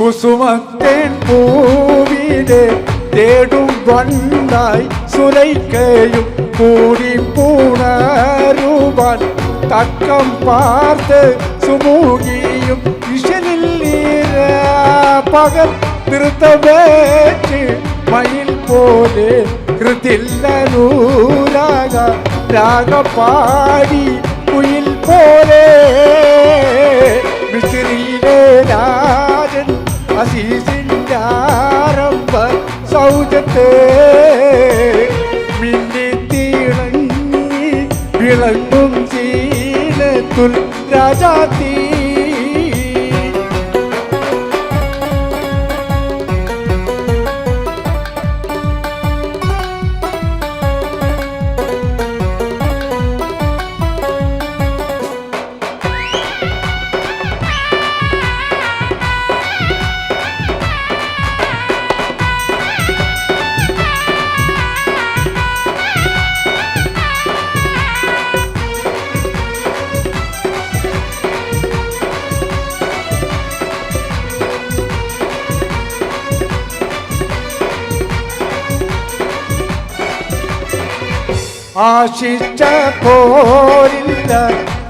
കുസുമത്തേൻ പൂവിനെ തേടും വണ്ടായി സുലൈക്കയും കൂടി പൂണരുവാൻ തക്കം പാർത്ത് സുമൂകിയും ഇശലിൽ പകൽ നൃത്തമേറ്റ് മയിൽ പോലെ ഹൃദില്ലൂരാക രാഗപാടി കുയിൽ പോലെ മിസ്രിയിലെ രാജൻ അസീസിൻ്റെ ആരംഭ സൗജത്തെ മിന്നിത്തിളങ്ങി വിളങ്ങും സീനത്തുൽ രാജാത്തി ആശിച്ച പോരില്ല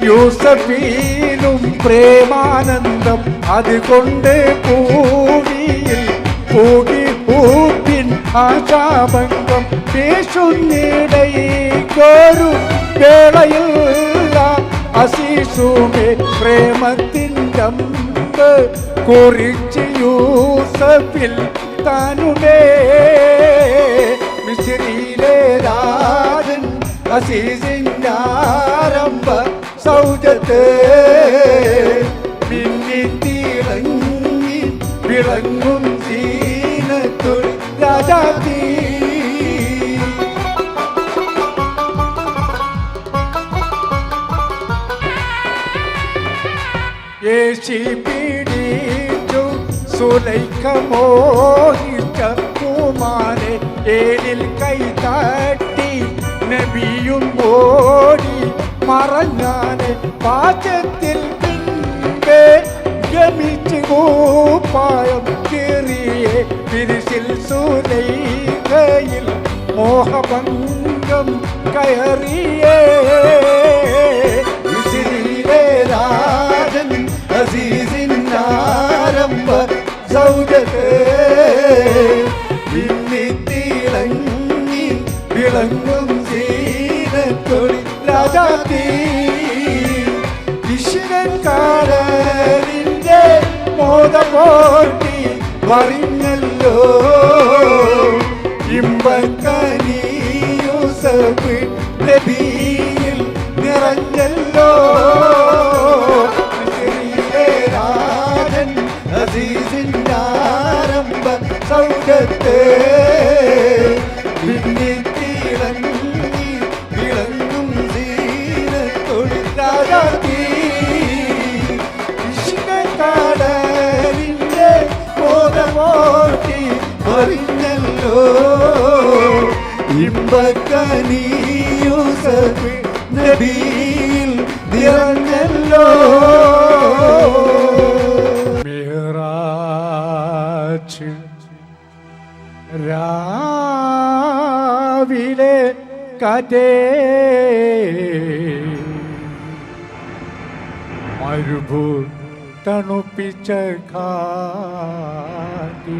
യൂസഫീനും പ്രേമാനന്ദം അതുകൊണ്ട് പൂവിയിൽ പൂകി പൂപ്പിൻ ആശാഭംഗം പേശുന്നിടയിക്കൊരു വേളയില്ല അസീസുമേ പ്രേമത്തിൻ്റെ അമ്പ് കുറിച്ച് യൂസഫിൽ താനുമേ മിസ്രിയിലെ രാജൻ അസീസിൻ്റെ ആരംഭ സൗജത്തെ മിന്നിത്തിളങ്ങി വിളങ്ങും സീനത്തുൽ രാജാത്തി യേശി പിടിച്ചു സുലൈഖ മോഹിച്ച പൂമാനെ ഏലിൽ കൈതാട്ടി നബിയും ഓടി മറഞ്ഞാനെ പാചത്തിൽ പിൻപേ ഗമിച്ച് കൂപ്പായം കീറിയെ തിരിശിൽ സുലൈഖയിൽ മോഹഭംഗം കയറിയേ മിസ്രിയിലെ രാജൻ അസീസിൻ്റെ ആരംഭ സൗജത്തെ മിന്നിത്തിളങ്ങി വിളങ്ങും സീനത്തുൽ രാജാത്തി ഇഷ്കക്കാരനിൻ്റെ മോദമോട്ടി വറിഞ്ഞല്ലോ ഇമ്പക്കനി യൂസഫ് നബിയിൽ നിറഞ്ഞല്ലോ മിസ്രിയിലെ രാജൻ അസീസിൻ്റെ ആരംഭ സൗജത്തെ മിന്നിത്തിളങ്ങി വിളങ്ങും സീനത്തുൽ രാജാത്തി ഇഷ്കക്കാരനിൻ്റെ മോദമോട്ടി വറിഞ്ഞല്ലോ ഇമ്പക്കനി യൂസഫ് നബിയിൽ നിറഞ്ഞല്ലോ മിഹ്റാജ് രാവിലെ കഥേ മരുഭൂ തണുപ്പിച്ച കാറ്റ്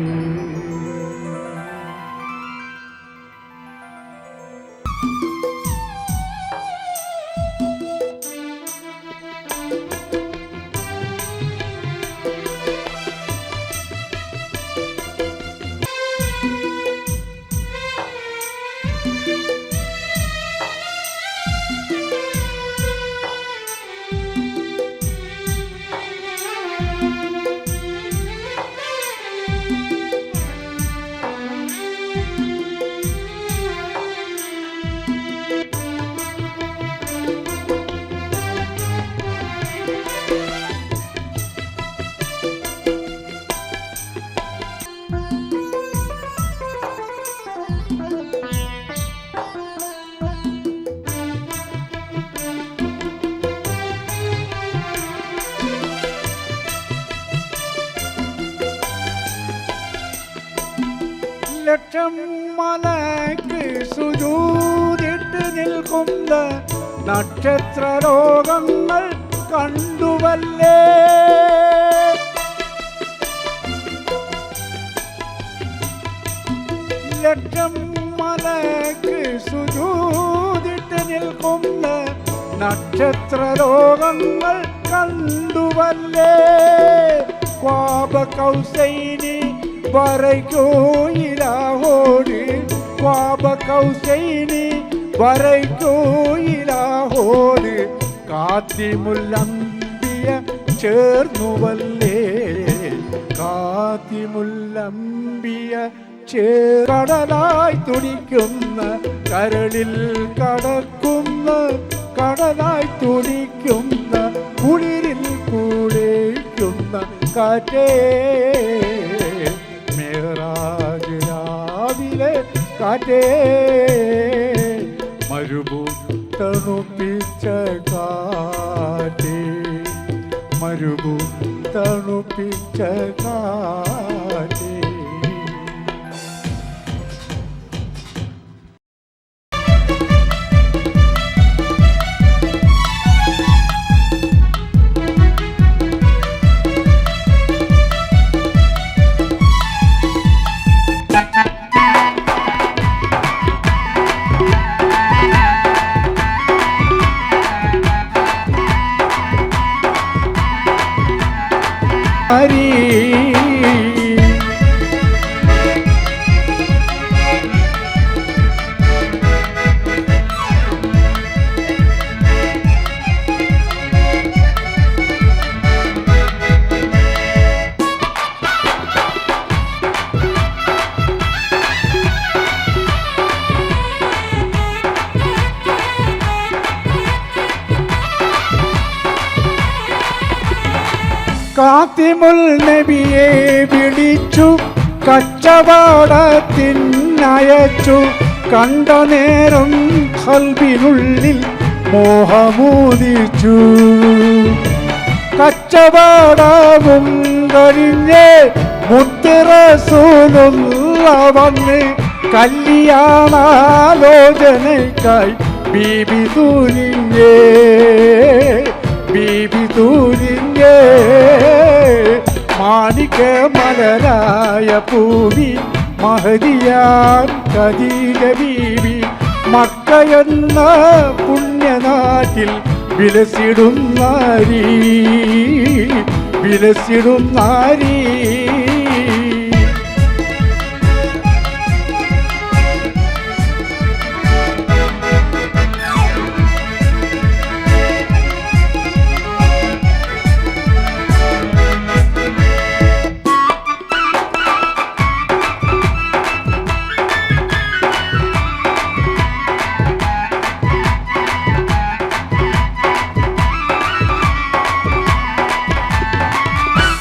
ലക്ഷം മലയ്ക്ക് സുജൂദിട്ട് നിൽക്കുന്ന നക്ഷത്ര ലോകങ്ങൾ കണ്ടുവല്ലേ. ലക്ഷം മലയ്ക്ക് സുജൂദിട്ട് നിൽക്കുന്ന നക്ഷത്ര ലോകങ്ങൾ കണ്ടുവല്ലേ. ഖ്വാബ കൗസൈനി വരയ്ക്കോയിലാഹോട്, ഖ്വാബ കൗസൈനി വരയ്ക്കോയിലാഹോട് കാത്തിമുല്ലംബിയ ചേർന്നുവല്ലേ. കാത്തിമുല്ലംബിയ കടലായി തുടിക്കുന്ന കരളിൽ കടക്കുന്ന കടലായി തുടിക്കുന്ന കുളിരിൽ കുളിക്കുന്ന കാറ്റേ. മേറാജ് രാവിലെ കാറ്റേ, മരുഭൂ തണുപ്പിച്ച കാറ്റേ, മരുഭൂ തണുപ്പിച്ച കാറ്റേ. കാത്തിമുൽ നബിയെ വിളിച്ചു കച്ചവടത്തിനയച്ചു. കണ്ട നേരം ഖൽബിനുള്ളിൽ മോഹമൂദിച്ചു. കച്ചവടവും കഴിഞ്ഞ് മുത്ത് റസൂലുള്ള വന്ന് കല്യാണാലോചനയ്ക്കായി ബീബി തുനിഞ്ഞേ, ബീബി തുനിഞ്ഞേ. മാണിക്ക മലരായ പൂവി മഹദിയാൻ ഖദീജ ബീബി മക്കയെന്ന പുണ്യനാട്ടിൽ വിലസിടും നാരി, വിലസിടും നാരി.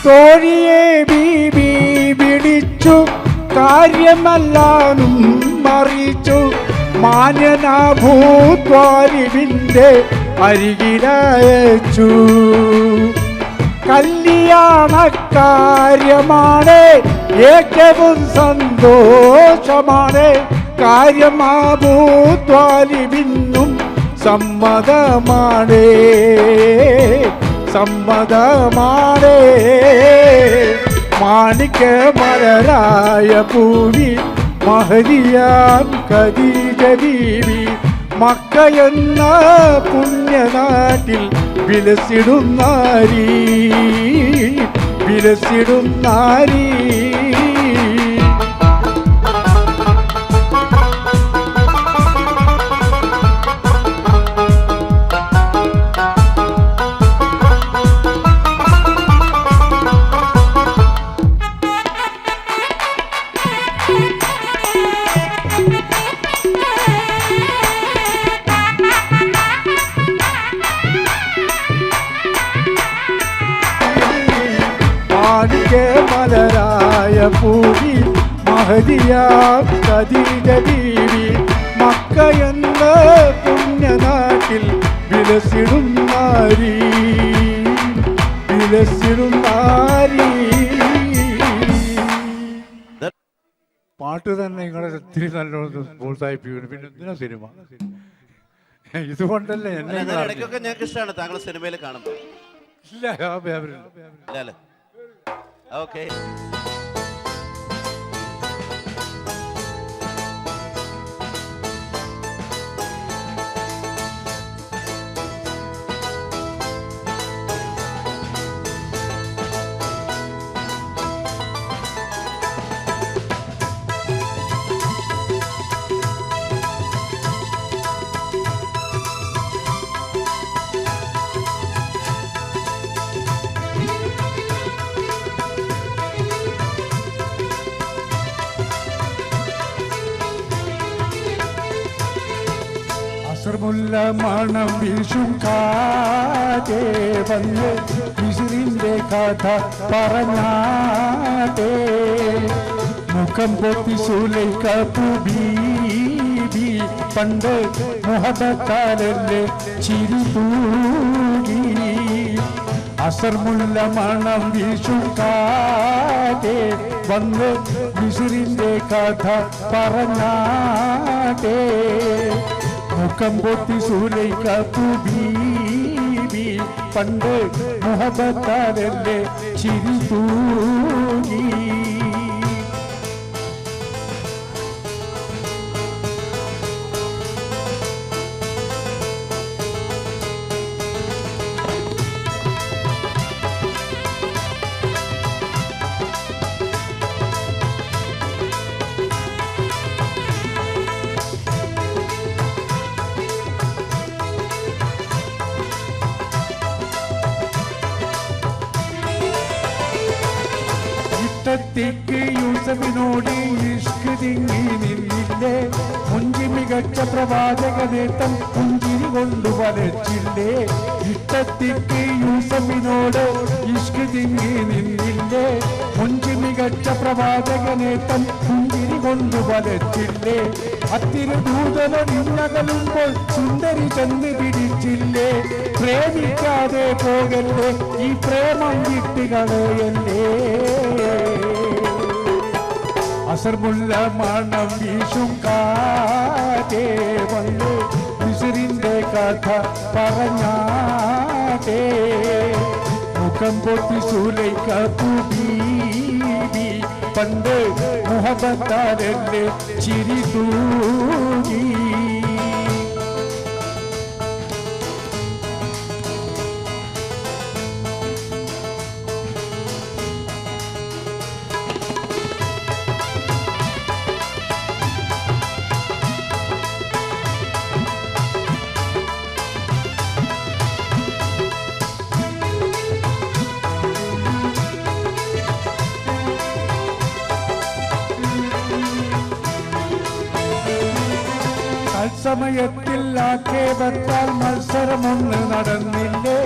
തോഴിയെ ബീബി വിളിച്ചു കാര്യമെല്ലാനും അറിയിച്ചു. മാന്യനാഭൂത്വാലിബിന്റെ അരികിലയച്ചു. കല്യാണക്കാര്യമാണ് ഏറ്റവും സന്തോഷമാണ്. കാര്യമാഭൂത്വാലിബിന്നും സമ്മതമാണ്, സമ്മതമാണ്. മാണിക്ക മലരായ പൂവി മഹദിയാൻ ഖദീജ ബീവി മക്കയെന്ന പുണ്യനാട്ടിൽ വിലസിടും നാരി, വിലസിടും നാരി. മലരായ പൂവി മഹദിയാൻ ഖദീജ ബീവി മക്കയെന്ന പുണ്യനാട്ടിൽ വിലസിടും നാരി, വിലസിടും നാരി. പാട്ട് തന്നെ നിങ്ങളെ ഒത്തിരി നല്ലോണം പ്രോത്സാഹിപ്പിക്കുന്നു. പിന്നെ എന്തിനാ സിനിമ? ഇതുകൊണ്ടല്ലേ എന്നെ ഇടയ്ക്കൊക്കെ ഞങ്ങൾക്ക് ഇഷ്ടമാണ് താങ്കൾ സിനിമയിൽ കാണുമ്പോൾ. ഇല്ല ഓക്കെ. അസർമുല്ല മണം വീശും കാറ്റേ വന്ന് വിസിറിന്റെ കഥ പറഞ്ഞാട്ടേ. മുഖം പൊത്തി സുലൈഖ ബീബി പണ്ട് മുഹബത്താലല്ലേ ചിരി തൂകി. അസർമുല്ല മണം വീശും കാറ്റേ വന്ന് വിസിറിന്റെ കഥ പറഞ്ഞാട്ടേ. മുഖം പൊത്തി സുലൈഖ ബീബി പണ്ട് മുഹബത്താലല്ലേ ചിരി തൂകി. ഇഷ്ടത്തിക്ക് യൂസഫിനോട് ഇഷ്ക് തിങ്ങി നിന്നില്ലേ. മുഞ്ചി മികച്ച പ്രവാചക നേട്ടം പുഞ്ചിരി കൊണ്ടു വലച്ചില്ലേ. ഇഷ്ടത്തിക്ക് യൂസഫിനോട് ഇഷ്ക് തിങ്ങി നിന്നില്ലേ. മുഞ്ചി മികച്ച പ്രവാചക നേട്ടം പുഞ്ചിരി കൊണ്ടു വലച്ചില്ലേ. അത്തിരി ദൂതന നിന്നകലുമ്പോൾ സുന്ദരി ചെന്ന് പിടിച്ചില്ലേ. പ്രേമിക്കാതെ പോകല്ലേ, ഈ പ്രേമം വിട്ടുകളയല്ലേ. അസർമുല്ല മണം വീശും കാറ്റേ വന്ന് വിസിറിന്റെ കഥ പറഞ്ഞാട്ടേ. മുഖം പൊത്തി സുലൈഖ ബീബി പണ്ട് മുഹബത്താലല്ലേ ചിരി തൂകി. തത്സമയത്തിൽ ആക്ഷേപത്താൽ മത്സരമൊന്ന് നടന്നില്ലേ.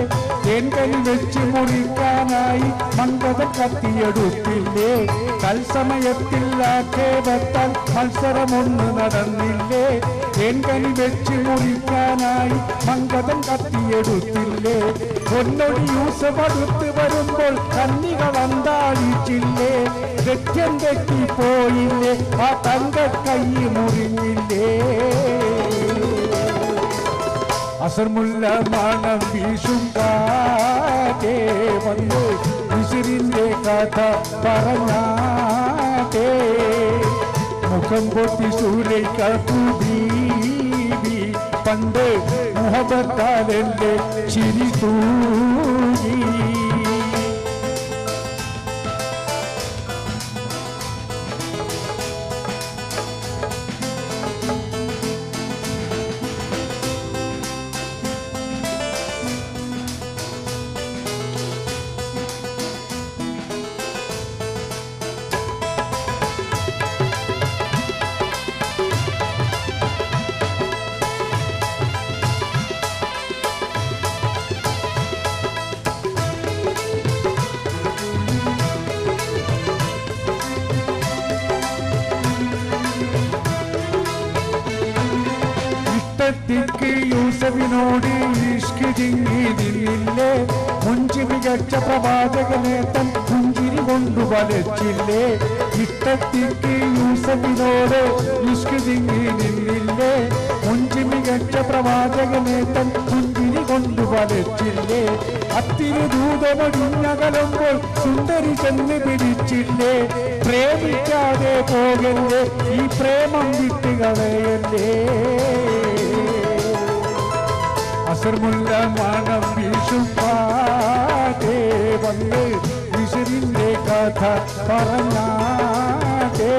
തേൻകനി വെച്ച് മുറിക്കാനായി മങ്കത കത്തിയെടുത്തില്ലേ. തത്സമയത്തിൽ ആക്ഷേപത്താൽ മത്സരമൊന്ന് നടന്നില്ലേ. തേൻകനി വെച്ച് മുറിക്കാനായി മങ്കതം കത്തിയെടുത്തില്ലേ. പൊന്നൊടി യൂസഫ് അടുത്ത് വരുമ്പോൾ കന്നികൾ അന്താളിച്ചില്ലേ. ലക്ഷ്യം തെറ്റിപ്പോയില്ലേ, ആ തങ്ക കൈ മുറിഞ്ഞില്ലേ. അസർമുല്ല മണം വീശും കാറ്റേ വന്ന് വിസിറിന്റെ കഥ പറഞ്ഞാട്ടേ. മുഖം പൊത്തി സുലൈഖ ബീബി പണ്ട് മുഹബത്താലല്ലേ ചിരി തൂകി. ഇഷ്ടത്തിക്ക് യൂസഫിനോട് ഇഷ്ക് തിങ്ങി നിന്നില്ലേ. മുഞ്ചി മികച്ച പ്രവാചക നേട്ടം പുഞ്ചിരി കൊണ്ടു വലച്ചില്ലേ ഇട്ടത്തിക്ക് യൂസഫിനോട് ഇഷ്ക് തിങ്ങി നിന്നില്ലേ മുഞ്ചി മികച്ച പ്രവാചകനേത്തൻ പുഞ്ചിരി കൊണ്ടു വലച്ചില്ലേ അത്തിരി ദൂതമടിഞ്ഞകലുമ്പോൾ സുന്ദരി ചെന്ന് പിടിച്ചില്ലേ പ്രേമിക്കാതെ പോകല്ലേ ഈ പ്രേമം വിട്ടുകളയല്ലേ അസർമുല്ല മണം വീശും പാടേ വന്ന് വിശറിന്റെ കഥ പറഞ്ഞാടേ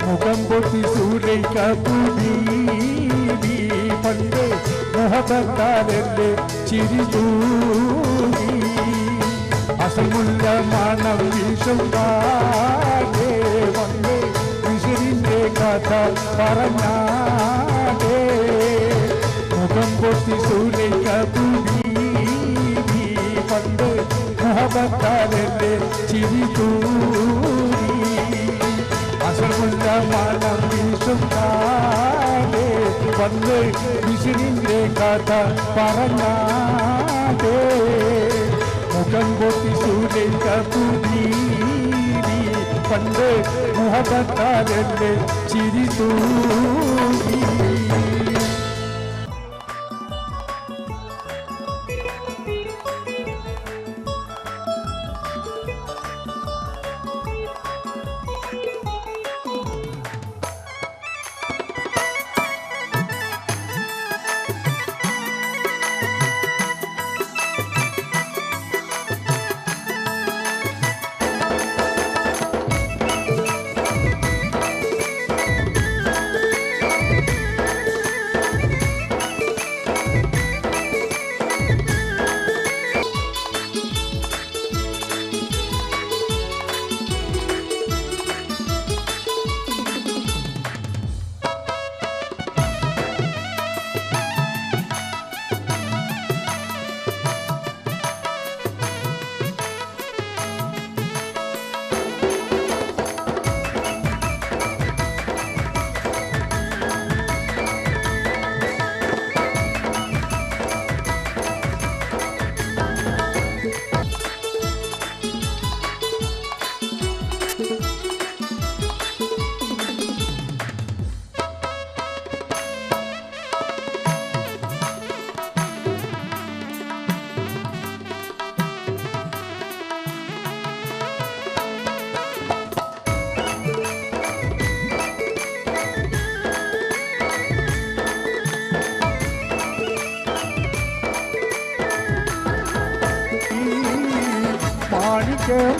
മുഖം പൊത്തി സൂര്യക്ക പുതീ പണ്ട് മുഹബത്താലല്ലേ ചിരി തൂങ്ങി അസർമുല്ല മണം വീശും പാടേ വന്ന് വിശറിന്റെ കഥ പറഞ്ഞാടേ മുഖം പൊത്തി സൂര്യക്ക പുതീ പണ്ട് മുഹബത്താലല്ലേ ചിരി തൂങ്ങി അസർമുല്ല മണം വീശും കാലേ വന്ന് വിശിറിന്റെ കഥ പറഞ്ഞാടേ മുഖം പൊത്തി സൂര്യക്ക പുതീ പണ്ട് മുഹബത്താലല്ലേ ചിരി തൂങ്ങി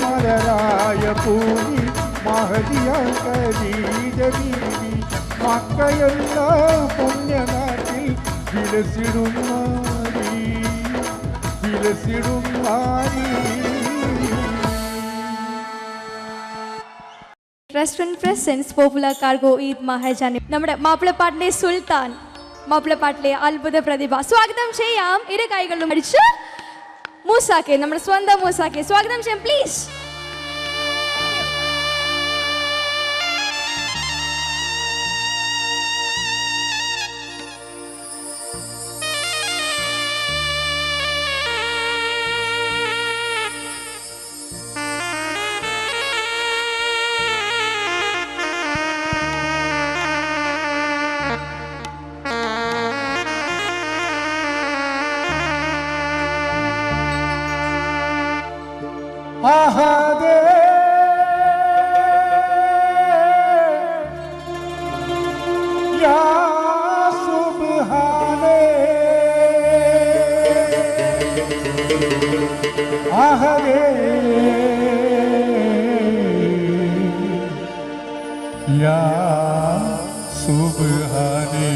മലരായ പൂമി മഹദിയാരീതി മക്കയുള്ള പുണ്യനാട്ടിൽ വിലസിടും restaurant presents popular cargo Eid മഹാജാൻ നമ്മുടെ മാപ്പിളപ്പാട്ടിലെ സുൽത്താൻ മാപ്പിളപ്പാട്ടിലെ അത്ഭുത പ്രതിഭ സ്വാഗതം ചെയ്യാം ഇരു കൈകളിലും അടിച്ച് മൂസാക്കെ നമ്മുടെ സ്വന്തം മൂസാക്കെ സ്വാഗതം ചെയ്യാം please ahade ya subhane ahade ya subhane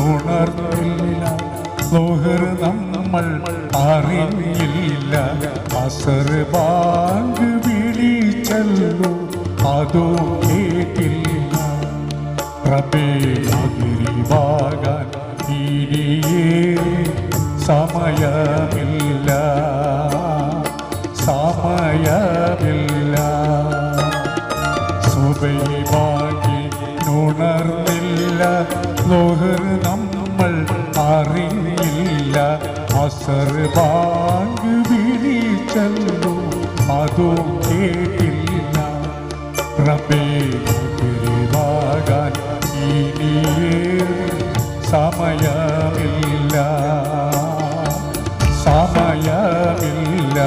ഉണർന്നില്ല ലോഹർ നമ്മൾ അറിഞ്ഞില്ല അസർ ബാങ്ക് വിളിച്ചല്ലോ അതോ കേട്ടില്ല റബ്ബേ അതിരിവാകാൻ ഇനിയേറെ സമയമില്ല സമയമില്ല സുബഹി ബാങ്കി ഉണർന്നില്ല ലോഹർ നമ്മൾ അറിയില്ല അസർ ബാങ്ക് വിളിച്ചല്ലോ അതും കേട്ടില്ല റബ്ബേ മഗ്‌രിബാകാൻ ഇനിയേറെ സമയമില്ല സമയമില്ല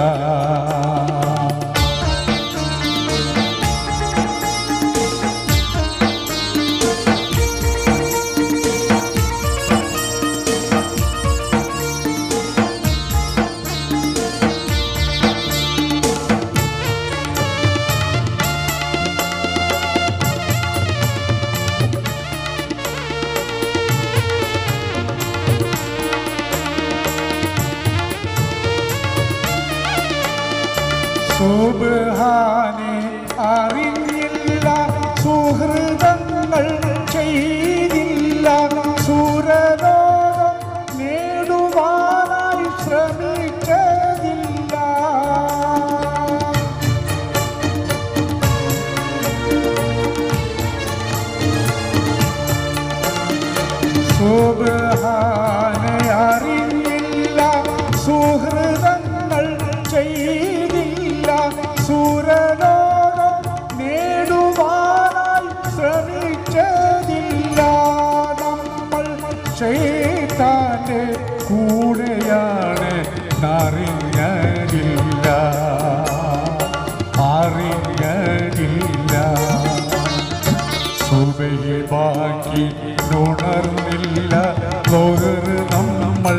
സുബ്ഹാനെ അറിഞ്ഞില്ല സുഹൃതങ്ങൾ ചെയ്തില്ല സുരലോകം നേടുവാനായി ശ്രമിച്ചതില്ല സുബ്ഹാനെ അറിഞ്ഞില്ല സുഹൃതങ്ങൾ ചെയ്തില്ല സുരലോകം നേടുവാനായി ശ്രമിച്ചതില്ല നമ്മൾ ശൈത്താന്റെ കൂടെയാണ് അറിഞ്ഞതില്ല അറിഞ്ഞതില്ല സുബഹി ബാക്കി ഉണർന്നില്ല ലോഹർ നമ്മൾ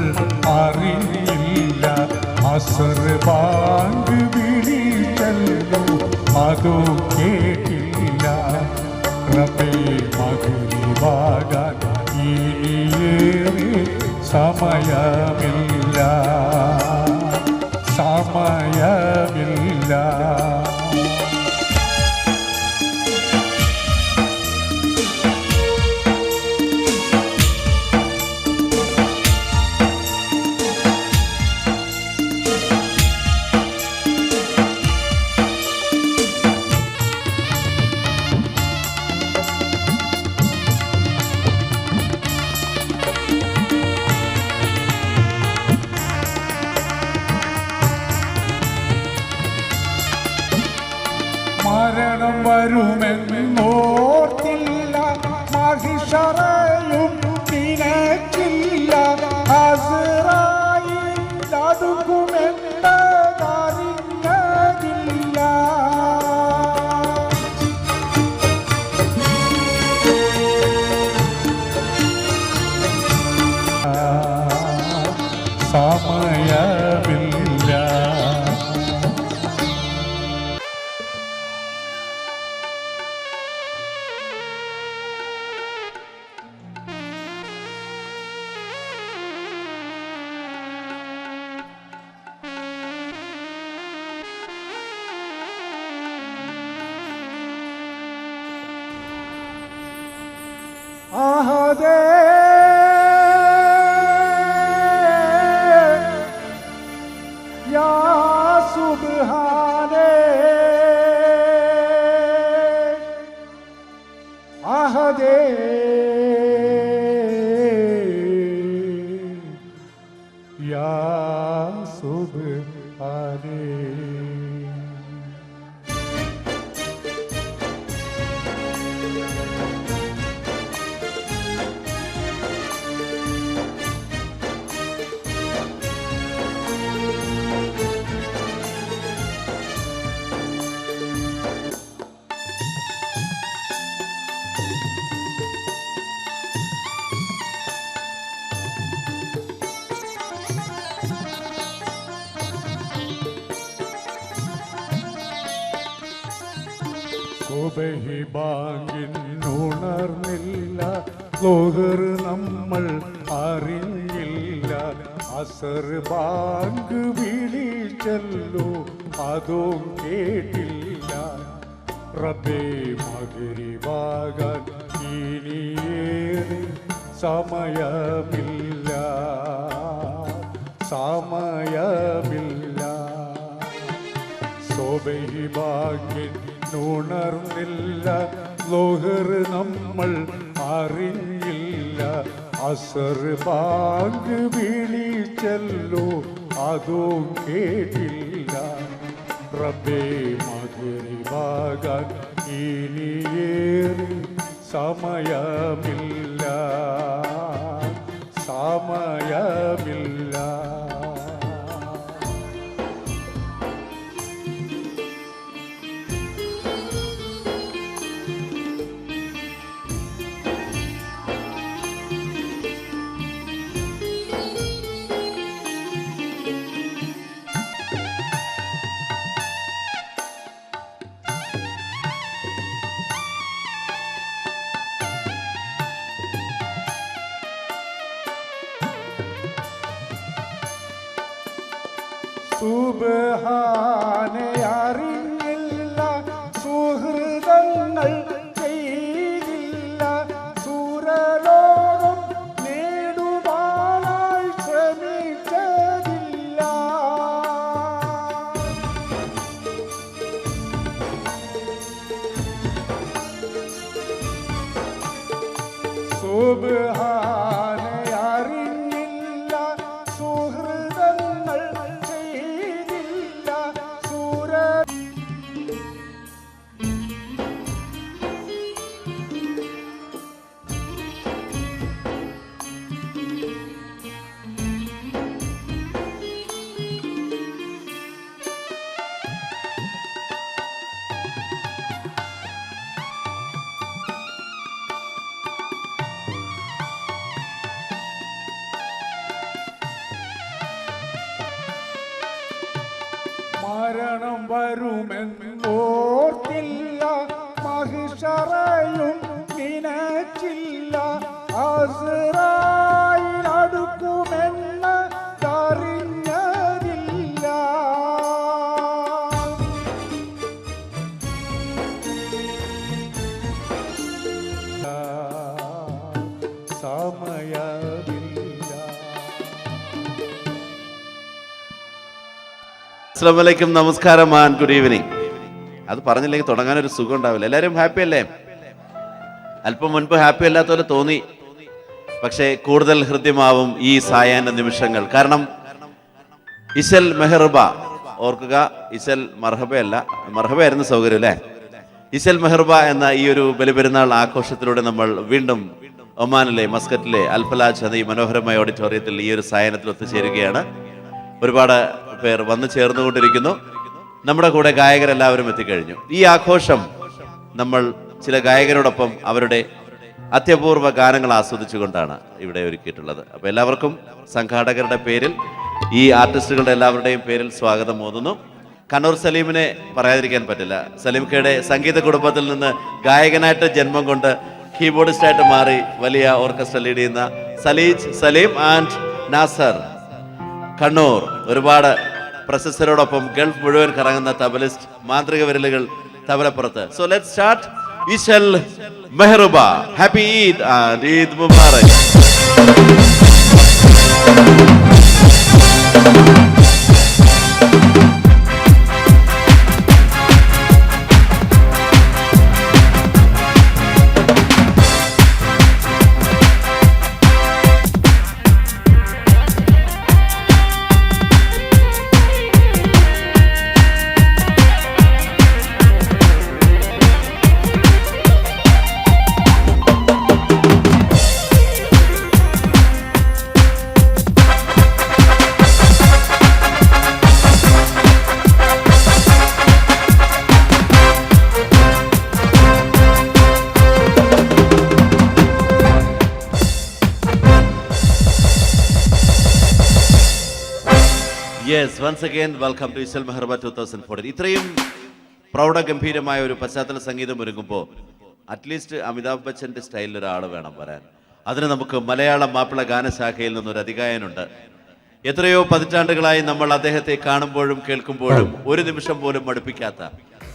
അറിയില്ല അസർ ബാങ്ക് വിളിച്ചല്ലോ അതോ കേട്ടില്ല റബ്ബേ മഗ്‌രിബാകാൻ ഇനിയേറെ സമയമില്ല സമയമില്ല മരണം വരുമെന്നോർത്തില്ല മഹിഷറയും നിനക്കില്ല അസ്റായീൽ അടുക്കുമെന്നതറിഞ്ഞതില്ല സമയമില്ല അഹദേ യാ സുബ്ഹാനേ അഹദേ യാ സുബ്ഹാനേ സുബഹി ബാങ്കിൻ ഉണർന്നില്ല ലോഹർ നമ്മൾ അറിഞ്ഞില്ല അസർ ബാങ്ക് വിളിച്ചല്ലോ അതും കേട്ടില്ല റബ്ബേ മഗ്‌രിബാകാൻ ഇനിയേറെ സമയമില്ല സമയമില്ല. സ്വബഹിഭാഗ്യൻ ഉണർന്നില്ല, ലോഹർ നമ്മൾ അറിഞ്ഞില്ല. അസർ ബാങ്ക് വിളിച്ചല്ലോ, അതും കേട്ടില്ല. റബ്ബേ മഗ്‌രിബാകാൻ ഇനിയേറെ സമയമില്ല, സമയമില്ല. സുബ്ഹാനെ അറിഞ്ഞില്ല, സുഹൃതങ്ങൾ ചെയ്തില്ല. സുരലോകം നേടുവാനായി ശ്രമിച്ചതില്ല. സുബ്ഹാനെ അറിഞ്ഞില്ല, സുഹൃതങ്ങൾ ചെയ്തില്ല. മരണം വരുമെന്നോർത്തില്ല, മഹിഷറയും നിനച്ചില്ല. അസ്റായിൽ അടുക്കുമെന്ന് അറിഞ്ഞതില്ല. സമയമില്ല. അസ്സലാമു അലൈക്കും, നമസ്കാരം ആൻഡ് ഗുഡ് ഈവനിങ്. അത് പറഞ്ഞില്ലെങ്കിൽ തുടങ്ങാനൊരു സുഖം ഉണ്ടാവില്ല. എല്ലാവരും ഹാപ്പി അല്ലേ? അല്പം മുൻപ് ഹാപ്പി അല്ലാത്ത പോലെ തോന്നി, പക്ഷേ കൂടുതൽ ഹൃദ്യമാവും ഈ സായാഹ്ന നിമിഷങ്ങൾ. കാരണം ഇശൽ മെഹർബ ഓർക്കുക, ഇശൽ മർഹബയല്ല, മർഹബയായിരുന്നു സൗകര്യം അല്ലേ? ഇശൽ മെഹർബ എന്ന ഈ ഒരു ബലിപെരുന്നാൾ ആഘോഷത്തിലൂടെ നമ്മൾ വീണ്ടും ഒമാനിലെ മസ്കറ്റിലെ അൽഫലാജ് എന്ന ഈ മനോഹരമായ ഓഡിറ്റോറിയത്തിൽ ഈ ഒരു സായാഹ്നത്തിൽ ഒത്തുചേരുകയാണ്. ഒരുപാട് പേർ വന്നു ചേർന്നുകൊണ്ടിരിക്കുന്നു. നമ്മുടെ കൂടെ ഗായകരെല്ലാവരും എത്തിക്കഴിഞ്ഞു. ഈ ആഘോഷം നമ്മൾ ചില ഗായകരോടൊപ്പം അവരുടെ അത്യപൂർവ ഗാനങ്ങൾ ആസ്വദിച്ചുകൊണ്ടാണ് ഇവിടെ ഒരുക്കിയിട്ടുള്ളത്. അപ്പോൾ എല്ലാവർക്കും സംഘാടകരുടെ പേരിൽ, ഈ ആർട്ടിസ്റ്റുകളുടെ എല്ലാവരുടെയും പേരിൽ സ്വാഗതം ഓതുന്നു. കണ്ണൂർ സലീമിനെ പറയാതിരിക്കാൻ പറ്റില്ല. സലീംക്കയുടെ സംഗീത കുടുംബത്തിൽ നിന്ന് ഗായകനായിട്ട് ജന്മം കൊണ്ട് കീബോർഡിസ്റ്റായിട്ട് മാറി വലിയ ഓർക്കസ്ട്ര ലീഡ് ചെയ്യുന്ന സലീം ആൻഡ് നാസർ കണ്ണൂർ. ഒരുപാട് പ്രശസ്തരോടൊപ്പം ഗൾഫ് മുഴുവൻ കറങ്ങുന്ന തബലിസ്റ്റ്, മാന്ത്രിക വിരലുകൾ തബലപ്പുറത്ത്. So let's start. Ishal Mehruba, happy Eid and Eid മുബാറക്. Yes, once again welcome to Ishal Mehruba 2014. ഇത്രയും പ്രൗഢഗംഭീരമായ ഒരു പശ്ചാത്തല സംഗീതം ഒരുങ്ങുമ്പോൾ അറ്റ്ലീസ്റ്റ് അമിതാഭ് ബച്ചൻ്റെ സ്റ്റൈലിൽ ഒരാൾ വേണം വരാൻ. അതിന് നമുക്ക് മലയാള മാപ്പിള ഗാനശാഖയിൽ നിന്നൊരു അതികായനുണ്ട്. എത്രയോ പതിറ്റാണ്ടുകളായി നമ്മൾ അദ്ദേഹത്തെ കാണുമ്പോഴും കേൾക്കുമ്പോഴും ഒരു നിമിഷം പോലും മടുപ്പിക്കാത്ത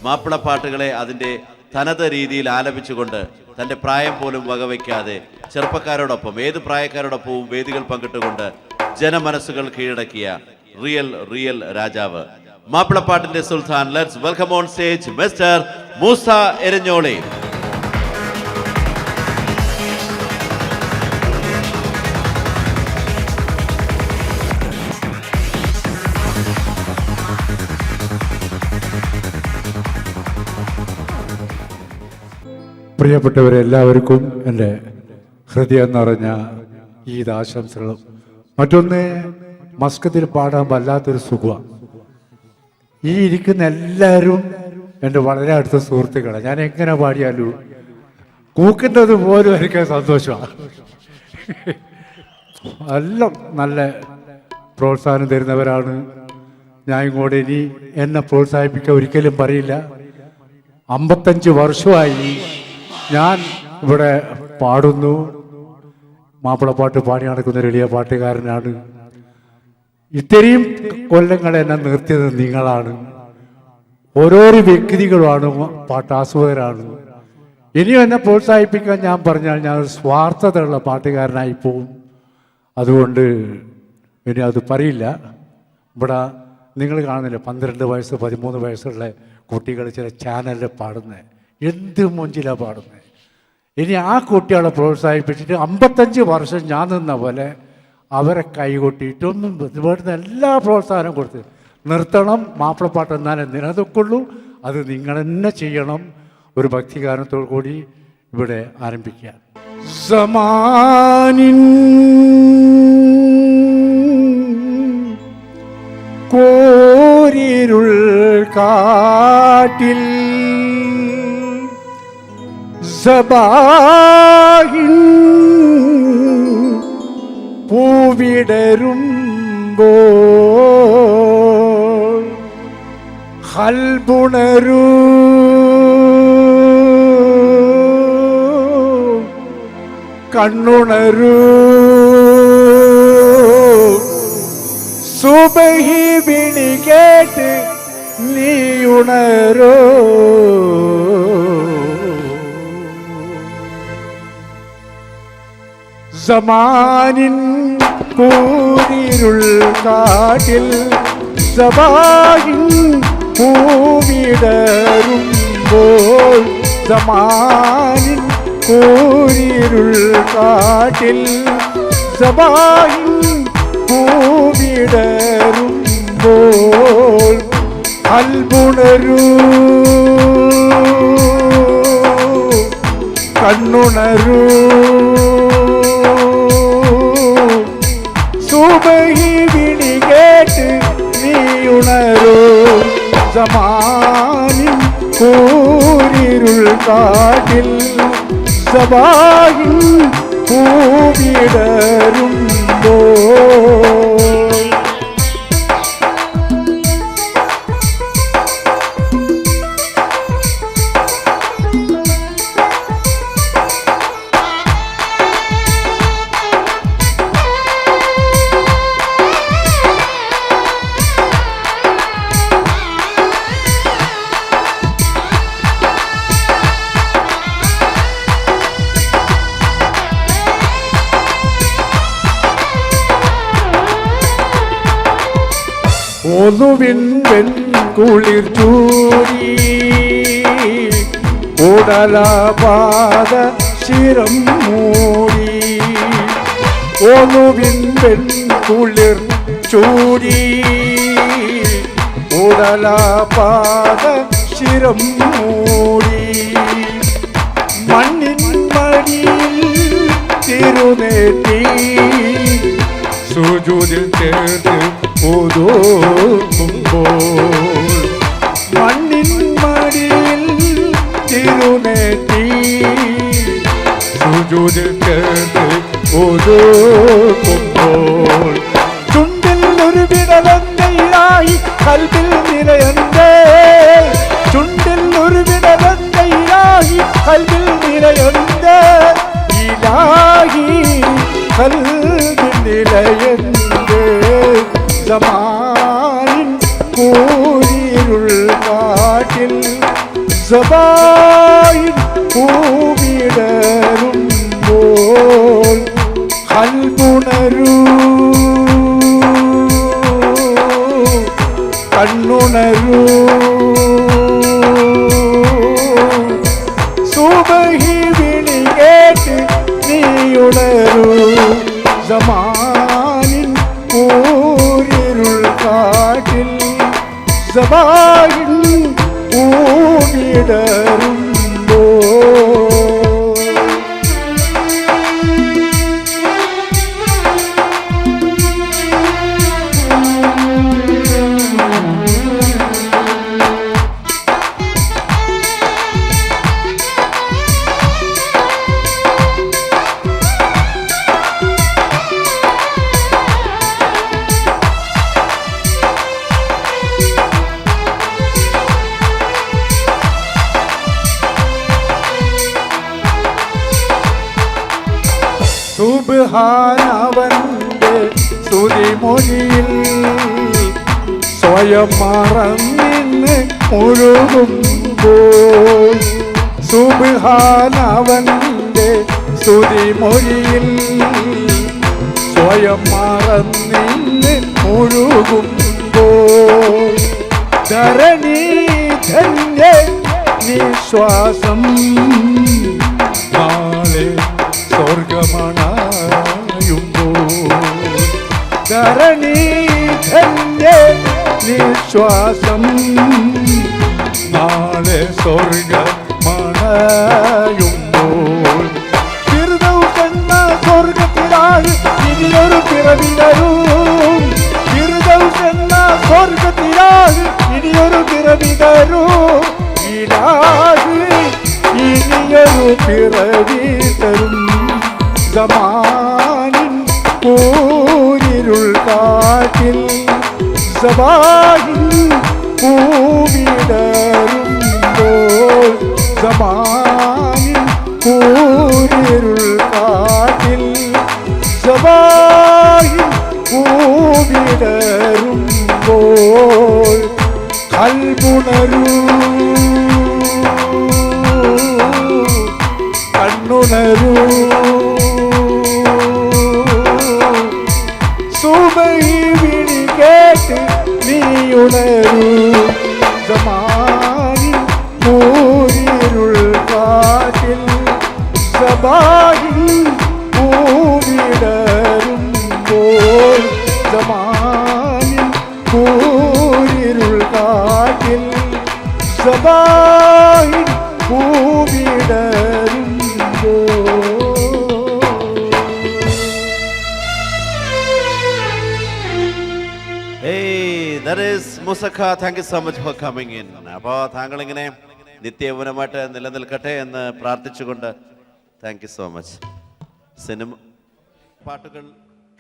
മാപ്പിള പാട്ടുകളെ അതിൻ്റെ തനത് രീതിയിൽ ആലപിച്ചുകൊണ്ട് തൻ്റെ പ്രായം പോലും വകവയ്ക്കാതെ ചെറുപ്പക്കാരോടൊപ്പം, ഏത് പ്രായക്കാരോടൊപ്പവും വേദികൾ പങ്കിട്ടുകൊണ്ട് ജനമനസ്സുകൾ കീഴടക്കിയ റിയൽ രാജാവ്, മാപ്പിളപ്പാട്ടിന്റെ സുൽത്താൻ. Let's welcome on stage mister Moosa Eranholi. പ്രിയപ്പെട്ടവരെല്ലാവർക്കും എൻ്റെ ഹൃദയം നിറഞ്ഞ ഈദ് ആശംസകളും. മറ്റൊന്ന്, മസ്കത്തിൽ പാടാൻ വല്ലാത്തൊരു സുഖമാണ്. ഈ ഇരിക്കുന്ന എല്ലാവരും എൻ്റെ വളരെ അടുത്ത സുഹൃത്തുക്കളാണ്. ഞാൻ എങ്ങനെ പാടിയാലും കൂക്കുന്നത് പോലും എനിക്ക് സന്തോഷമാണ്. എല്ലാം നല്ല പ്രോത്സാഹനം തരുന്നവരാണ്. ഞാൻ ഇങ്ങോട്ട് ഇനി എന്നെ പ്രോത്സാഹിപ്പിക്കാൻ ഒരിക്കലും പറയില്ല. 55 വർഷമായി ഞാൻ ഇവിടെ പാടുന്നു. മാപ്പിളപ്പാട്ട് പാടി നടക്കുന്ന ഒരു എളിയ പാട്ടുകാരനാണ്. ഇത്രയും കൊല്ലങ്ങൾ എന്നെ നിർത്തിയത് നിങ്ങളാണ്. ഓരോരോ വ്യക്തികളുമാണ്, പാട്ടാസ്വാദകരാണ്. ഇനിയും എന്നെ പ്രോത്സാഹിപ്പിക്കാൻ ഞാൻ പറഞ്ഞാൽ ഞാൻ ഒരു സ്വാർത്ഥതയുള്ള പാട്ടുകാരനായി പോവും. അതുകൊണ്ട് ഇനി അത് പറയില്ല. ഇവിടെ നിങ്ങൾ കാണുന്നില്ല 12 വയസ്സ് 13 വയസ്സുള്ള കുട്ടികൾ ചില ചാനലിൽ പാടുന്നത് എന്ത് മൊഞ്ചിലാണ് പാടുന്നത്. ഇനി ആ കുട്ടികളെ പ്രോത്സാഹിപ്പിച്ചിട്ട് 55 വർഷം ഞാൻ നിന്ന പോലെ അവരെ കൈകൊട്ടിയിട്ടൊന്നും ഇവിടുന്ന് എല്ലാ പ്രോത്സാഹനം കൊടുത്ത് നിർത്തണം. മാപ്പിളപ്പാട്ട് എന്നാലേ നിലനിൽക്കുള്ളൂ. അത് നിങ്ങൾ തന്നെ ചെയ്യണം. ഒരു ഭക്തിഗാനത്തോടു കൂടി ഇവിടെ ആരംഭിക്കുക. സമാനിൻ കോരിരുൾ കാട്ടിൽ സബാഹിൻ പൂവിടരുമ്പോൾ ഹൽബുണരൂ കണ്ണുണരൂ സുബഹി വിളി കേട്ട് നീ ഉണരോ സമാനിൻ കൂരിരുൾ കാട്ടിൽ സബാഹിൻ പൂവിടരുമ്പോൾ സമാനിൻ കൂരിരുൾ കാട്ടിൽ സബാഹിൻ പൂവിടരുമ്പോൾ അൽബുണരൂ കണ്ണുണരൂ സുബഹി വിളി കേട്ട് നീ ഉണരൂ സമാനിൻ കൂരിരുൾ കാട്ടിൽ സബാഹിൻ പൂവിടരുമ്പോൾ. ഒന്നുവിൻ വെൺകുളിർ ചൂരി ഉടലപാത ശിരം മൂടി. ഒന്നുവിൻ വെൺകുളിർ ചൂരി ഉടലപാത ശിരം മൂടി. മണ്ണിൻ മടിയിൽ തിരുനെറ്റി സുജൂദിൽ ചേർത്ത് ഓതുമ്പോൾ. മണ്ണിൻ മടിയിൽ തിരുനെറ്റി സുജൂദിൽ ചേർത്ത് ഓതുമ്പോൾ. ചുണ്ടിൽ ഒരു വിടലന്തയിലായി കൽബിൽ നിറയന്തേ. ചുണ്ടിൽ ഒരു വിടലന്തയിലായി കൽബിൽ നിറയന്തേ. ഇലാഹി കൽബിൽ നിറയന്തേ. സമാനിൻ കൂരിരുൾ കാട്ടിൽ സബാഹിൻ പൂവിടരുമ്പോൾ ഹൽബുണരൂ കണ്ണുണരൂ സുബഹി വിളി കേട്ട് നീയുണരൂ സമാനിൻ കൂരിരുൾ കാട്ടിൽ സബാഹിൻ ഊടിടരുമ്പോ സുബ്ഹാനവന്റെ സ്തുതിമൊഴിയിൽ സ്വയം മറന്നിന്ന് മുഴുകുമ്പോൾ സുബ്ഹാനവന്റെ സ്തുതിമൊഴിയിൽ സ്വയം മറന്നിന്ന് മുഴുകുമ്പോൾ ധരണി ധന്യ നിശ്വാസം നാളെ സ്വർഗമണയുമ്പോൾ ധരണി ധന്യ നിശ്വാസം നാളെ സ്വർഗമണയുമ്പോൾ ഫിർദൗസെന്ന സ്വർഗത്തിലായി ഇനിയൊരു പിറവി തരും ഫിർദൗസെന്ന സ്വർഗത്തിലായി ഇനിയൊരു പിറവി തരും ഇലാഹി ഇനിയൊരു പിറവി തരും സമാനിൻ കൂരിരുൾ കാട്ടിൽ സബാഹിൻ പൂവിടരുമ്പോൾ സമാനിൻ കൂരിരുൾ കാട്ടിൽ സബാഹിൻ പൂവിടരുമ്പോൾ കൽബുണരൂ കണ്ണുണരൂ സുബഹി വിളി കേട്ട് നീയുണരൂ സമാനി മൂരിരുൾ കാട്ടിൽ സബാഹിൻ പൂവിടരുമ്പോൾ സമാനി മൂരിരുൾ കാട്ടിൽ സബാഹിൻ മുസഖ, thank you so much for coming in. അപ്പോൾ താങ്കൾ ഇങ്ങനെ നിത്യയൗവനമായിട്ട് നിലനിൽക്കട്ടെ എന്ന് പ്രാർത്ഥിച്ചുകൊണ്ട് thank you so much. Cinema പാട്ടുകൾ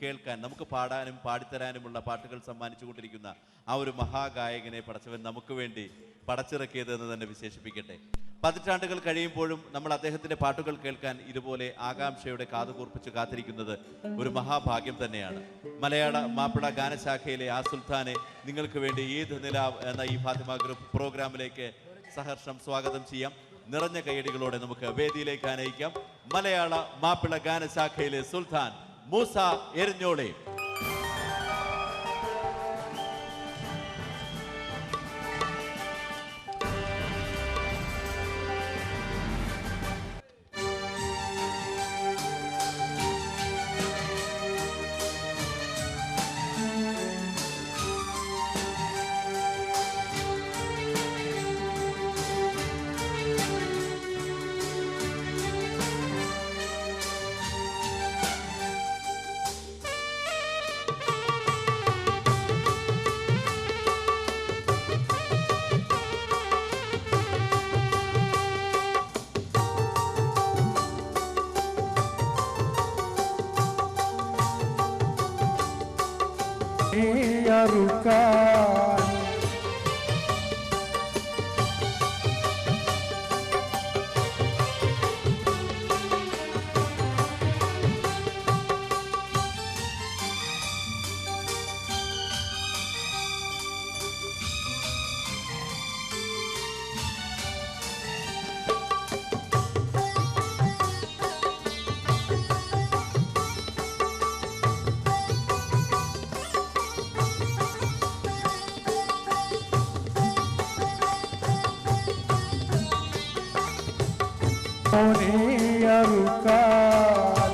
കേൾക്കാൻ, നമുക്ക് പാടാനും പാടിത്തരാനുമുള്ള പാട്ടുകൾ സമ്മാനിച്ചു കൊണ്ടിരിക്കുന്ന ആ ഒരു മഹാഗായകനെ പടച്ചവൻ നമുക്ക് വേണ്ടി പടച്ചിറക്കിയത് എന്ന് തന്നെ വിശേഷിപ്പിക്കട്ടെ. പതിറ്റാണ്ടുകൾ കഴിയുമ്പോഴും നമ്മൾ അദ്ദേഹത്തിൻ്റെ പാട്ടുകൾ കേൾക്കാൻ ഇതുപോലെ ആകാംക്ഷയോടെ കാതുകൂർപ്പിച്ച് കാത്തിരിക്കുന്നത് ഒരു മഹാഭാഗ്യം തന്നെയാണ്. മലയാള മാപ്പിള ഗാനശാഖയിലെ ആ സുൽത്താനെ നിങ്ങൾക്ക് വേണ്ടി ഈദ് നിലാവ് എന്ന ഈ ഫാത്തിമ ഗ്രൂപ്പ് പ്രോഗ്രാമിലേക്ക് സഹർഷം സ്വാഗതം ചെയ്യാം. നിറഞ്ഞ കൈയടികളോടെ നമുക്ക് വേദിയിലേക്ക് ആനയിക്കാം മലയാള മാപ്പിള ഗാനശാഖയിലെ സുൽത്താൻ മൂസ എരിഞ്ഞോളി. അറുക്കാൻ മോനെ അറുക്കാൻ.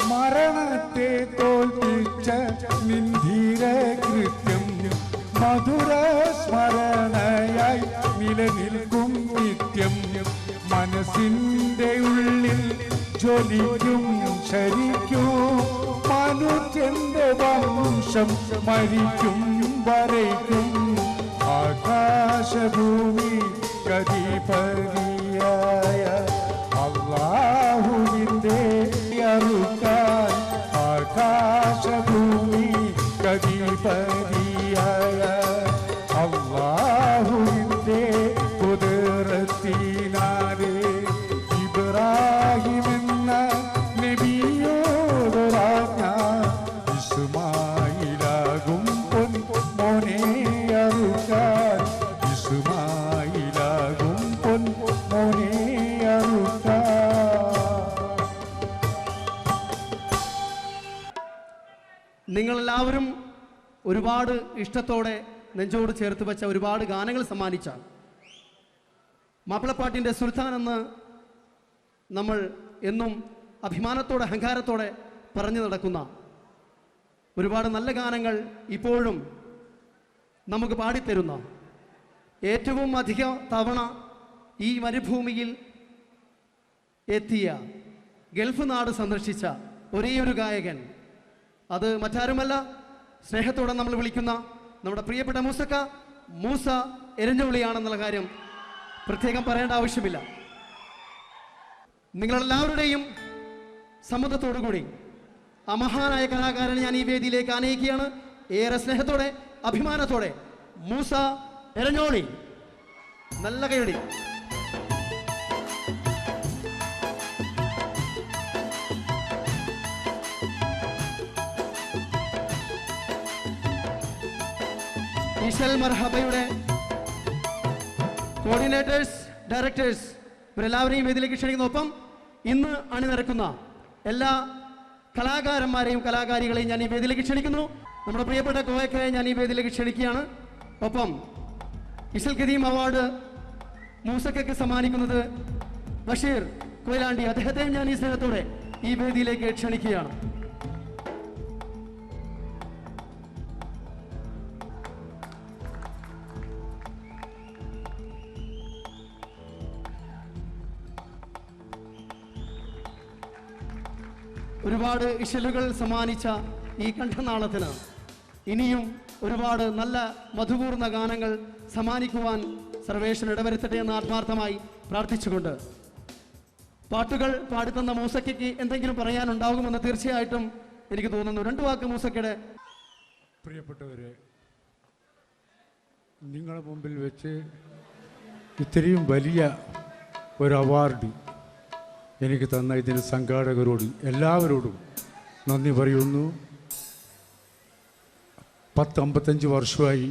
മരണത്തെ തോൽപ്പിച്ച നിന്ധിര കൃത്യം മധുര സ്മരണയായി നിലനിൽക്കും നിത്യം. മനസ്സിന്റെ ഉള്ളിൽ ജ്വലിക്കും ശരിക്കും മനുഷ്യന്റെ വംശം മരിക്കും വരയ്ക്കും. ആകാശഭൂമി കതിപതിയായ അല്ലാഹുവിന്റെ അറുക്കാൻ. ആകാശഭൂമി കതിപതിയായ അല്ലാഹുവിന്റെ കുതിരത്തിനാലെ ഇബ്രാഹിമെന്ന നബിയോടൊരാജ്ഞ. ഇസ്മായിലാകും പൊൻ മോനെ അറുക്കാൻ. ഇസ്മായിലാകും പൊൻ മോനെ അറുക്കാൻ. നിങ്ങളെല്ലാവരും ഒരുപാട് ഇഷ്ടത്തോടെ നെഞ്ചോട് ചേർത്ത് വെച്ച ഒരുപാട് ഗാനങ്ങൾ സമ്മാനിച്ച മാപ്പിളപ്പാട്ടിൻ്റെ സുൽത്താൻ എന്ന് നമ്മൾ എന്നും അഭിമാനത്തോടെ അഹങ്കാരത്തോടെ പറഞ്ഞു നടക്കുന്ന ഒരുപാട് നല്ല ഗാനങ്ങൾ ഇപ്പോഴും നമുക്ക് പാടിത്തരുന്ന, ഏറ്റവും അധിക തവണ ഈ മരുഭൂമിയിൽ എത്തിയ, ഗൾഫ് നാട് സന്ദർശിച്ച ഒരേയൊരു ഗായകൻ, അത് മറ്റാരുമല്ല, സ്നേഹത്തോടെ നമ്മൾ വിളിക്കുന്ന നമ്മുടെ പ്രിയപ്പെട്ട മൂസ എരഞ്ഞുവിളിയാണെന്നുള്ള കാര്യം പ്രത്യേകം പറയേണ്ട ആവശ്യമില്ല. നിങ്ങളെല്ലാവരുടെയും സമ്മതത്തോടു കൂടി ആ മഹാനായ കലാകാരനെ ഞാൻ ഈ വേദിയിലേക്ക് ആനയിക്കുകയാണ്. ഏറെ സ്നേഹത്തോടെ അഭിമാനത്തോടെ മൂസ എരഞ്ഞോളി. നല്ല കൈയടി. ഈശൽ മർഹബയുടെ കോർഡിനേറ്റേഴ്സ്, ഡയറക്ടേഴ്സ് ഇവരെല്ലാവരെയും വേദിയിലേക്ക് ക്ഷണിക്കുന്നു. ഒപ്പം ഇന്ന് അണിനിരക്കുന്ന എല്ലാ കലാകാരന്മാരെയും കലാകാരികളെയും ഞാൻ ഈ വേദിയിലേക്ക് ക്ഷണിക്കുന്നു. നമ്മുടെ പ്രിയപ്പെട്ട കോയക്കയെ ഞാൻ ഈ വേദിയിലേക്ക് ക്ഷണിക്കുകയാണ്. ഒപ്പം ഇശൽ ഖദീം അവാർഡ് മൂസക്കയ്ക്ക് സമ്മാനിക്കുന്നത് ബഷീർ കൊയിലാണ്ടി, അദ്ദേഹത്തെയും ഞാൻ ഈ സ്നേഹത്തോടെ ഈ വേദിയിലേക്ക് ക്ഷണിക്കുകയാണ്. ഒരുപാട് ഇശലുകൾ സമ്മാനിച്ച ഈ കണ്ഠനാളത്തിന് ഇനിയും ഒരുപാട് നല്ല മധുപൂർണ്ണ ഗാനങ്ങൾ സമ്മാനിക്കുവാൻ സർവേശ്വരൻ ഇടവരുത്തട്ടെ എന്ന് ആത്മാർത്ഥമായി പ്രാർത്ഥിച്ചുകൊണ്ട്, പാട്ടുകൾ പാടിത്തന്ന മൂസയ്ക്ക് എന്തെങ്കിലും പറയാനുണ്ടാകുമെന്ന് തീർച്ചയായിട്ടും എനിക്ക് തോന്നുന്നു. രണ്ടു വാക്ക് മൂസക്കയുടെ. പ്രിയപ്പെട്ടവരെ, നിങ്ങളുടെ മുമ്പിൽ വെച്ച് ഇത്രയും വലിയ ഒരു അവാർഡ് എനിക്ക് തന്ന ഇതിന് സംഘാടകരോട് എല്ലാവരോടും നന്ദി പറയുന്നു. 55 വർഷമായി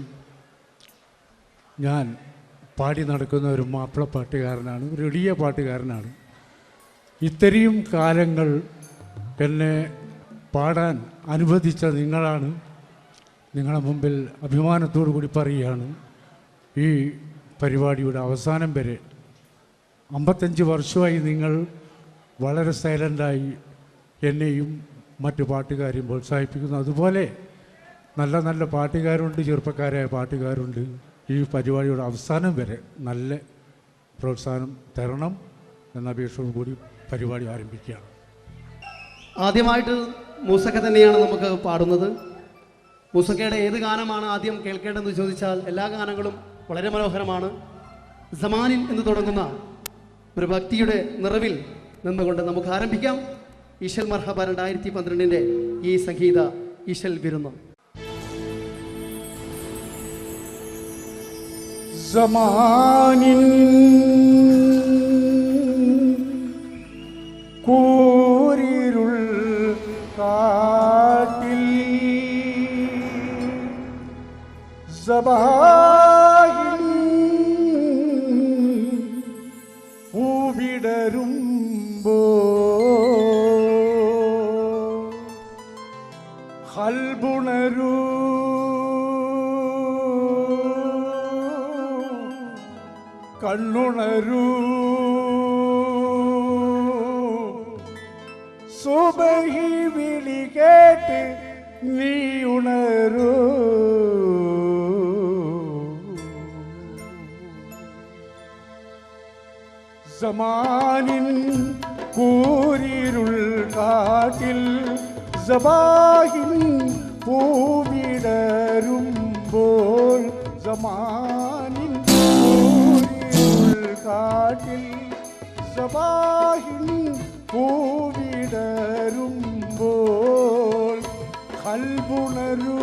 ഞാൻ പാടി നടക്കുന്ന ഒരു മാപ്പിളപ്പാട്ടുകാരനാണ്, ഒരു എളിയ പാട്ടുകാരനാണ്. ഇത്രയും കാലങ്ങൾ എന്നെ പാടാൻ അനുവദിച്ച നിങ്ങളാണ്. നിങ്ങളുടെ മുമ്പിൽ അഭിമാനത്തോടു കൂടി പറയുകയാണ്, ഈ പരിപാടിയുടെ അവസാനം വരെ 55 വർഷമായി നിങ്ങൾ വളരെ സൈലൻ്റായി എന്നെയും മറ്റു പാട്ടുകാരെയും പ്രോത്സാഹിപ്പിക്കുന്നു. അതുപോലെ നല്ല നല്ല പാട്ടുകാരുണ്ട്, ചെറുപ്പക്കാരായ പാട്ടുകാരുണ്ട്. ഈ പരിപാടിയുടെ അവസാനം വരെ നല്ല പ്രോത്സാഹനം തരണം എന്ന അപേക്ഷയോടു കൂടി പരിപാടി ആരംഭിക്കുകയാണ്. ആദ്യമായിട്ട് മൂസക്ക തന്നെയാണ് നമുക്ക് പാടുന്നത്. മൂസക്കയുടെ ഏത് ഗാനമാണ് ആദ്യം കേൾക്കേണ്ടതെന്ന് ചോദിച്ചാൽ എല്ലാ ഗാനങ്ങളും വളരെ മനോഹരമാണ്. സമാനിൻ എന്ന് തുടങ്ങുന്ന ഒരു ഭക്തിയുടെ നിറവിൽ നിന്നുകൊണ്ട് നമുക്ക് ആരംഭിക്കാം. ഈശൽ മർഹബ 2012 ഈ സംഗീത ഈശൽ വിരുന്നു. സമാനിൻ കൂരിരുൾ കാട്ടിൽ സബാഹിൻ പൂവിടരുമ്പോ ഹൽബുണരൂ കണ്ണുണരൂ സുബഹി വിളി കേട്ട് നീ ഉണരൂ സമാനിൻ കൂരിരുൾ കാട്ടിൽ സബാഹിൻ പൂവിടരുമ്പോൾ സമാനിൻ കൂരിരുൾ കാട്ടിൽ സബാഹിൻ പൂവിടരുമ്പോൾ കൽബുണരൂ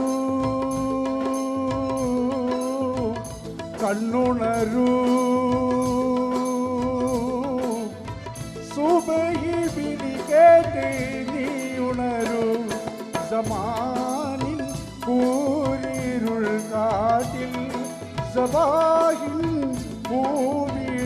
കണ്ണുണരൂ സുബഹി വിളി കേട്ട് നീ ഉണരൂ സമാനിൻ കൂരിരുൾ കാട്ടിൽ സബാഹിൻ പൂവിടരുമ്പോ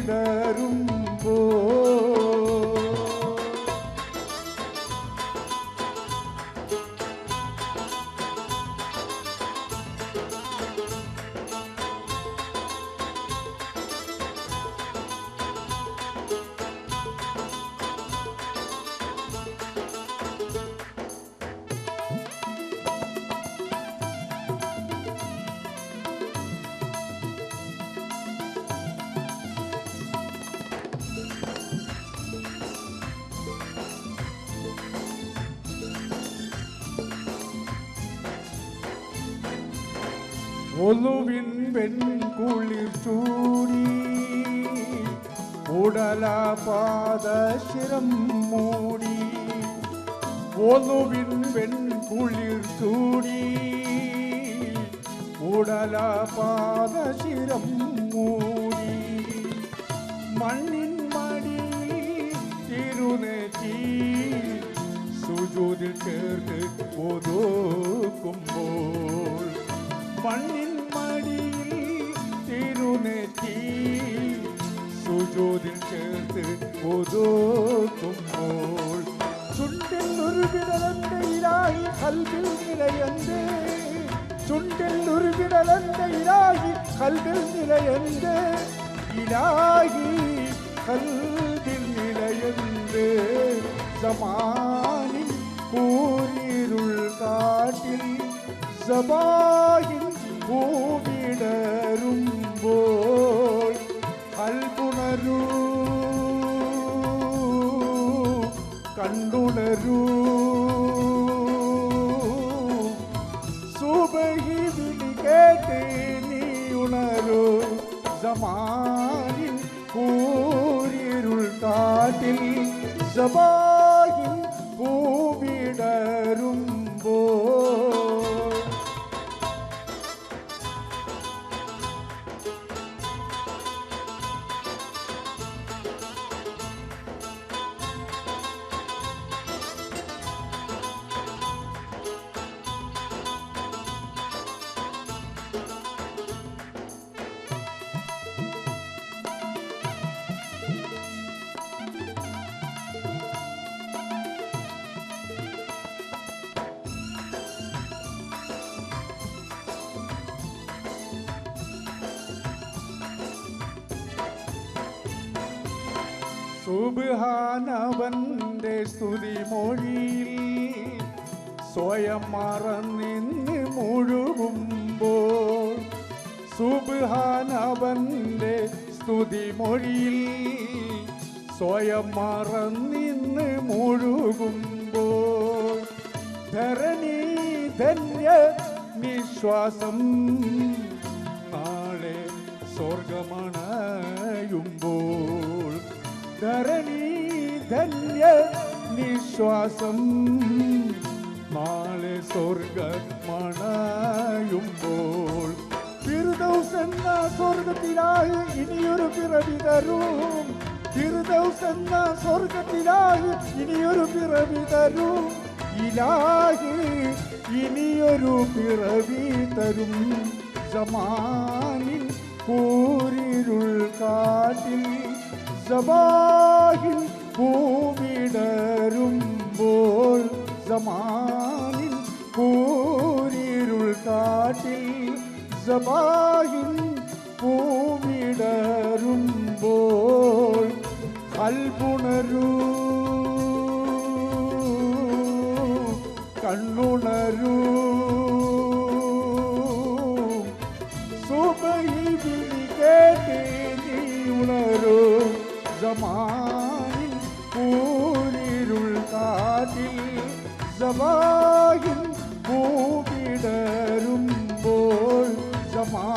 ഒലുവിൻ വെൺകുളിർ ചൂടി ഉടലപാദശിരം മൂടി ഒലുവിൻ വെൺകുളിർ ചൂടി ഉടലപാദശിരം മൂടി മണ്ണിൻ മടിയിൽ തിരുനെറ്റി സുജൂദിൽ ചേർത്ത് ഒതുക്കുമ്പോൾ മണ്ണിൻ മടിയിൽ തിരുനെറ്റി സുജൂദിൽ ചേർത്ത് ഒതുക്കുമ്പോൾ ചുണ്ടിൽ ഒരു വിടലന്റെ ഇലാഹി കൽബിൽ നിലയന്റെ ചുണ്ടിൽ ഒരു വിടലന്റെ ഇലാഹി കൽബിൽ നിലയന്റെ ഇലാഹി കൽബിൽ നിലയന്റെ സമാനിൻ കൂരിരുൾ കാട്ടിൽ സബാഹിൻ പൂവിടരുമ്പോൾ കൽബുണരൂ കണ്ണുണരൂ സുബഹി വിളി കേട്ട് നീ ഉണരൂ സമാനിൻ കൂരിരുൾ കാട്ടിൽ സബാഹിൻ പൂവിടരുമ്പോൾ സുബ്ഹാനവന്റെ സ്തുതി മൊഴിയിൽ സ്വയം മറന്നിന്ന് മുഴുകുമ്പോൾ സുബ്ഹാനവന്റെ സ്തുതി മൊഴിയിൽ സ്വയം മറന്നിന്ന് മുഴുകുമ്പോൾ ധരണി ധന്യ നിശ്വാസം നാളെ സ്വർഗമണയുമ്പോൾ ധരണി ധന്യ നിശ്വാസം നാളെ സ്വർഗമണയുമ്പോൾ ഫിർദൗസ് എന്ന സ്വർഗത്തിലായി ഇനിയൊരു പിറവി തരും. ഫിർദൗസ് എന്ന സ്വർഗത്തിലായി ഇനിയൊരു പിറവി തരും. ഇലാഹി ഇനിയൊരു പിറവി തരും. സമാനിൻ കൂരിരുൾ കാട്ടിൽ സബാഹിൻ പൂവിടരുമ്പോൾ സമാനിൻ കൂരിരുൾ കാട്ടിൽ സബാഹിൻ പൂവിടരുമ്പോൾ കൽപുണരൂ കണ്ണുണരൂ സുബഹി വിളി കേട്ട് നീ ഉണരൂ. സമാനിൻ കൂരിരുൾ കാട്ടിൽ സബാഹിൻ പൂവിടരുമ്പോൾ സമാ